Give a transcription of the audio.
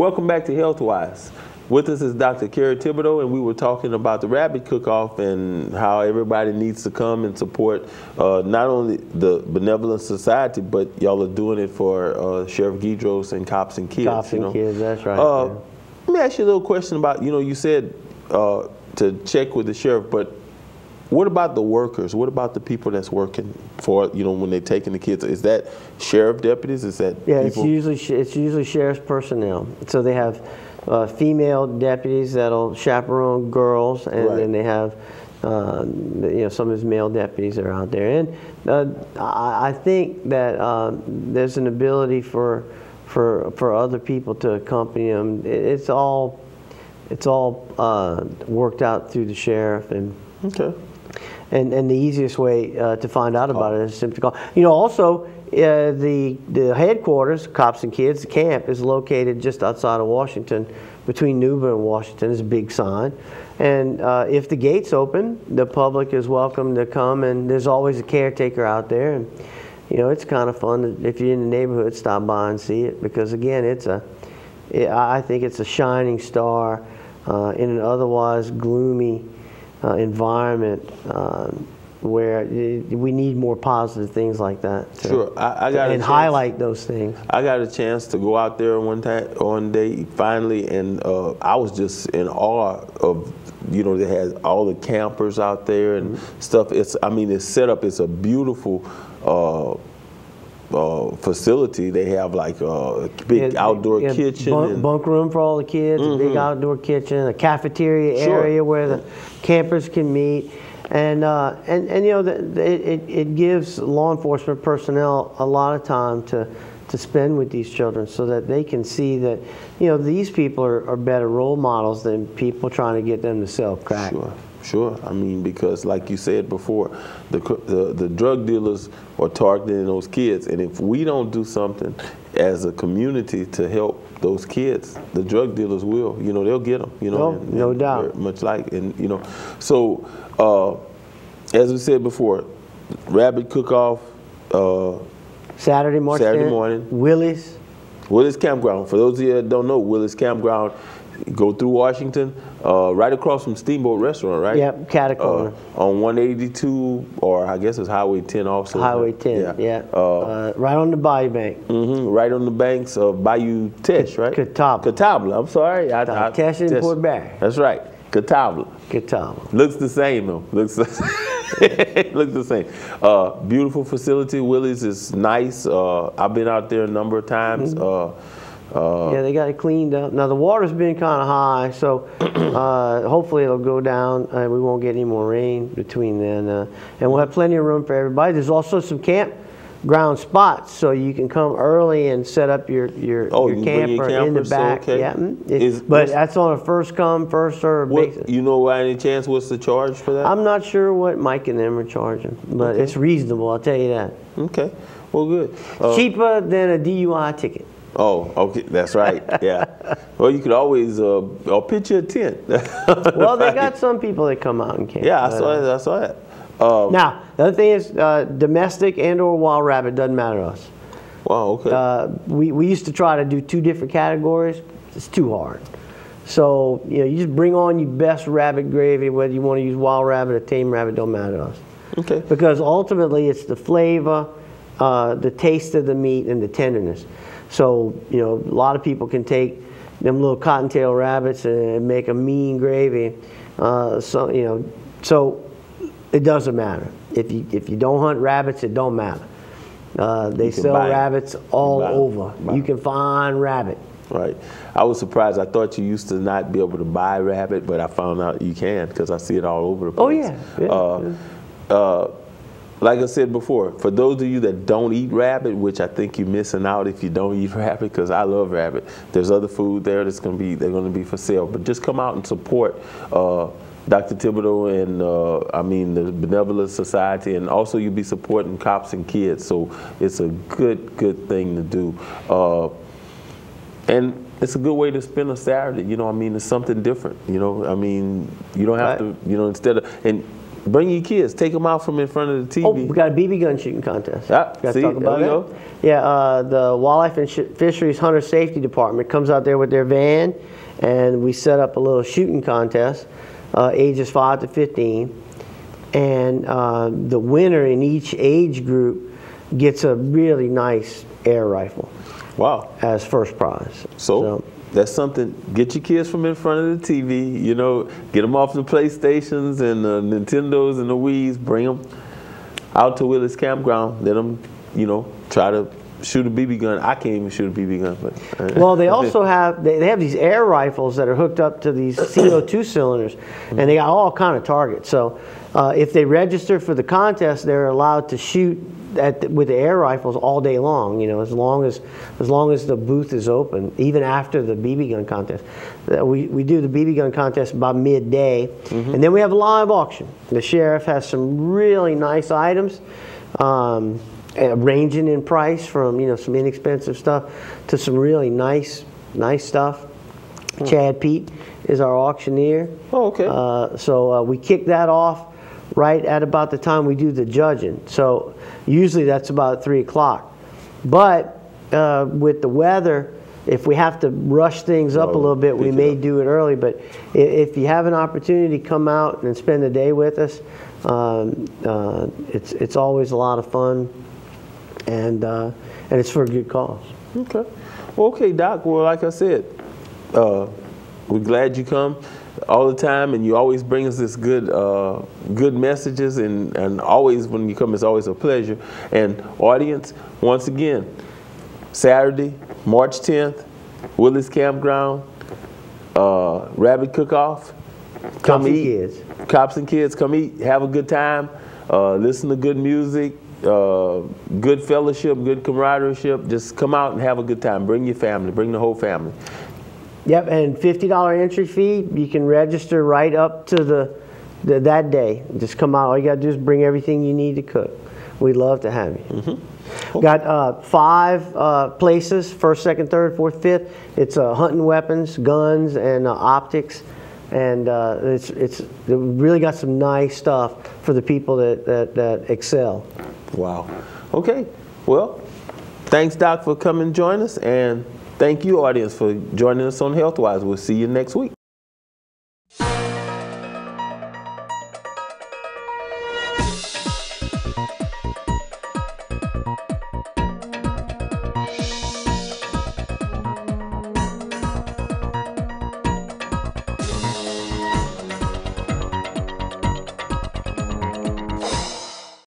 Welcome back to HealthWise. With us is Dr. Kerry030612d, and we were talking about the rabbit cook-off and how everybody needs to come and support not only the Benevolent Society, but y'all are doing it for Sheriff Guidros and Cops and Kids. Cops and Kids, that's right. Let me ask you a little question about, you said to check with the sheriff, but what about the workers? What about the people that's working for, when they're taking the kids? Is that sheriff deputies? Is that people? It's usually sheriff's personnel. So they have female deputies that'll chaperone girls, and then they have some of his male deputies that are out there. And I think that there's an ability for other people to accompany them. It's all worked out through the sheriff, and and the easiest way to find out about it is simply call. Also, the headquarters, Cops and Kids, the camp, is located just outside of Washington, between Newbern and Washington. There's a big sign. And if the gate's open, the public is welcome to come, and there's always a caretaker out there. And it's kind of fun if you're in the neighborhood, stop by and see it, because again, I think it's a shining star in an otherwise gloomy environment where we need more positive things like that. And highlight those things. I got a chance to go out there one day finally, and I was just in awe of, they had all the campers out there and stuff. It's set up. It's a beautiful facility. They have like a big outdoor kitchen, bunk room for all the kids, a big outdoor kitchen, a cafeteria area where the campers can meet, and it gives law enforcement personnel a lot of time to spend with these children, so that they can see that these people are better role models than people trying to get them to sell crack. Sure. Because like you said before, the drug dealers are targeting those kids, and if we don't do something as a community to help those kids, the drug dealers will. They'll get them. No doubt. Much like, So, as we said before, rabbit cook-off. Saturday morning. Willie's Campground. For those of you that don't know, Willie's Campground. Go through Washington, right across from Steamboat Restaurant, right? Yep, Catacomb. On 182, or I guess it's Highway 10 also. Highway 10, right on the Bayou Bank. Right on the banks of Bayou Teche, right? Catawba, I'm sorry. Teche and Port Barry. That's right, Catawba. Looks the same, though. Looks the same. Beautiful facility. Willie's is nice. I've been out there a number of times. They got it cleaned up. Now the water's been kind of high, so hopefully it'll go down and we won't get any more rain between then. And we'll have plenty of room for everybody. There's also some campground spots, so you can come early and set up your camper in the back. But that's on a first come, first served basis. By any chance what's the charge for that? I'm not sure what Mike and them are charging, but it's reasonable, I'll tell you that. Okay, well good. Cheaper than a DUI ticket. Oh, okay, that's right. Yeah. Well, you could always I'll pitch you a tent. Well, they got some people that come out and camp. Yeah, I saw that. Now, the other thing is domestic and/or wild rabbit doesn't matter to us. Wow. Okay. We used to try to do 2 different categories. It's too hard. So you just bring on your best rabbit gravy, whether you want to use wild rabbit or tame rabbit, don't matter to us. Okay. Because ultimately, it's the flavor, the taste of the meat, and the tenderness. So, a lot of people can take them little cottontail rabbits and make a mean gravy. So it doesn't matter. If you don't hunt rabbits, it don't matter. They sell rabbits all over. You can find rabbit. Right. I was surprised. I thought you used to not be able to buy rabbit, but I found out you can, because I see it all over the place. Oh, yeah. Like I said before, for those of you that don't eat rabbit, which I think you're missing out if you don't eat rabbit, because I love rabbit. There's other food there they're going to be for sale. But just come out and support Dr. Thibodeau and the Benevolent Society, and also you'll be supporting Cops and Kids. So it's a good thing to do. And it's a good way to spend a Saturday. It's something different. You don't have to. Instead of bring your kids. Take them out from in front of the TV. Oh, we got a BB gun shooting contest. Yeah, Got see, to talk about there that. we go. Yeah, the Wildlife and Fisheries Hunter Safety Department comes out there with their van, and we set up a little shooting contest, ages 5 to 15, and the winner in each age group gets a really nice air rifle. Wow. As first prize. So that's something. Get your kids from in front of the TV. You know, get them off the PlayStations and the Nintendos and the Wii's. Bring them out to Willis Campground. Let them, you know, try to shoot a BB gun. I can't even shoot a BB gun. But well, they also have they have these air rifles that are hooked up to these CO2 cylinders, and they got all kind of targets. So if they register for the contest, they're allowed to shoot with the air rifles all day long. You know, as long as the booth is open, even after the BB gun contest. We do the BB gun contest about midday, and then we have a live auction. The sheriff has some really nice items. Ranging in price from, you know, some inexpensive stuff to some really nice stuff. Chad Pete is our auctioneer. Oh, okay. So we kick that off right at about the time we do the judging. So usually that's about 3 o'clock. But with the weather, if we have to rush things up a little bit, we may do it early. But if you have an opportunity to come out and spend the day with us, it's always a lot of fun. And it's for a good cause. Okay. Well, okay, Doc. Well, like I said, we're glad you come all the time, and you always bring us this good messages, and always when you come, it's always a pleasure. And audience, once again, Saturday, March 10th, Willis Campground, Rabbit Cook-Off. Come eat. Cops and kids, come eat, have a good time, listen to good music. Good fellowship, good camaraderie. Just come out and have a good time. Bring your family. Bring the whole family. Yep, and $50 entry fee. You can register right up to that day. Just come out. All you got to do is bring everything you need to cook. We'd love to have you. Okay. Got 5 places: 1st, 2nd, 3rd, 4th, 5th. It's hunting weapons, guns, and optics. And it's really got some nice stuff for the people that excel. Wow. Okay. Well, thanks, Doc, for coming and joining us, and thank you, audience, for joining us on HealthWise. We'll see you next week.